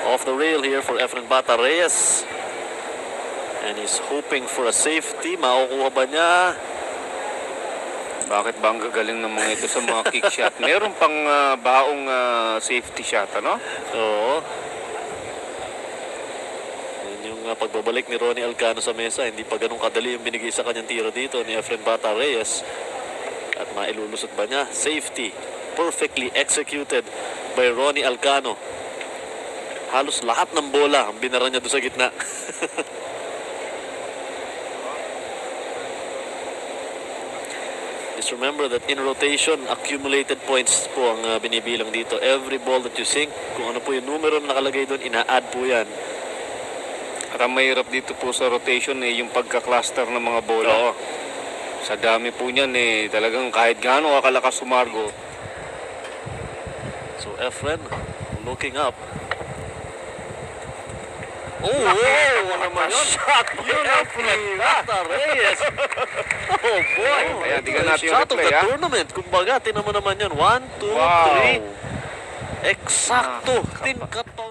Off the rail here for Efren Bata Reyes. And he's hoping for a safety. Makukuha ba niya? Bakit ba ang gagaling ng mga ito sa mga kick shot? Meron pang baong safety shot, ano? Oo. Yan yung pagbabalik ni Ronnie Alcano sa mesa. Hindi pa ganun kadali yung binigay sa kanyang tiro dito ni Efren Bata Reyes. At mailulusot ba niya? Safety. Perfectly executed by Ronnie Alcano. Halos lahat ng bola ang binara niya doon sa gitna. Just remember that in rotation, accumulated points po ang binibilang dito. Every ball that you sink, kung ano po yung numero na nakalagay doon, ina-add po yan. At ang mahirap dito po sa rotation yung pagka-cluster ng mga bola. Oo. Sa dami po niyan talagang kahit gaano kakalakas sumargo. So Efren, looking up. Oh, naman yun. Shot by Efren Bata Reyes. Oh boy. Kaya tingnan natin yung shot of replay, the tournament. Kumbaga, tinan mo naman yan. 1, 2, 3. Eksakto. Tinkato.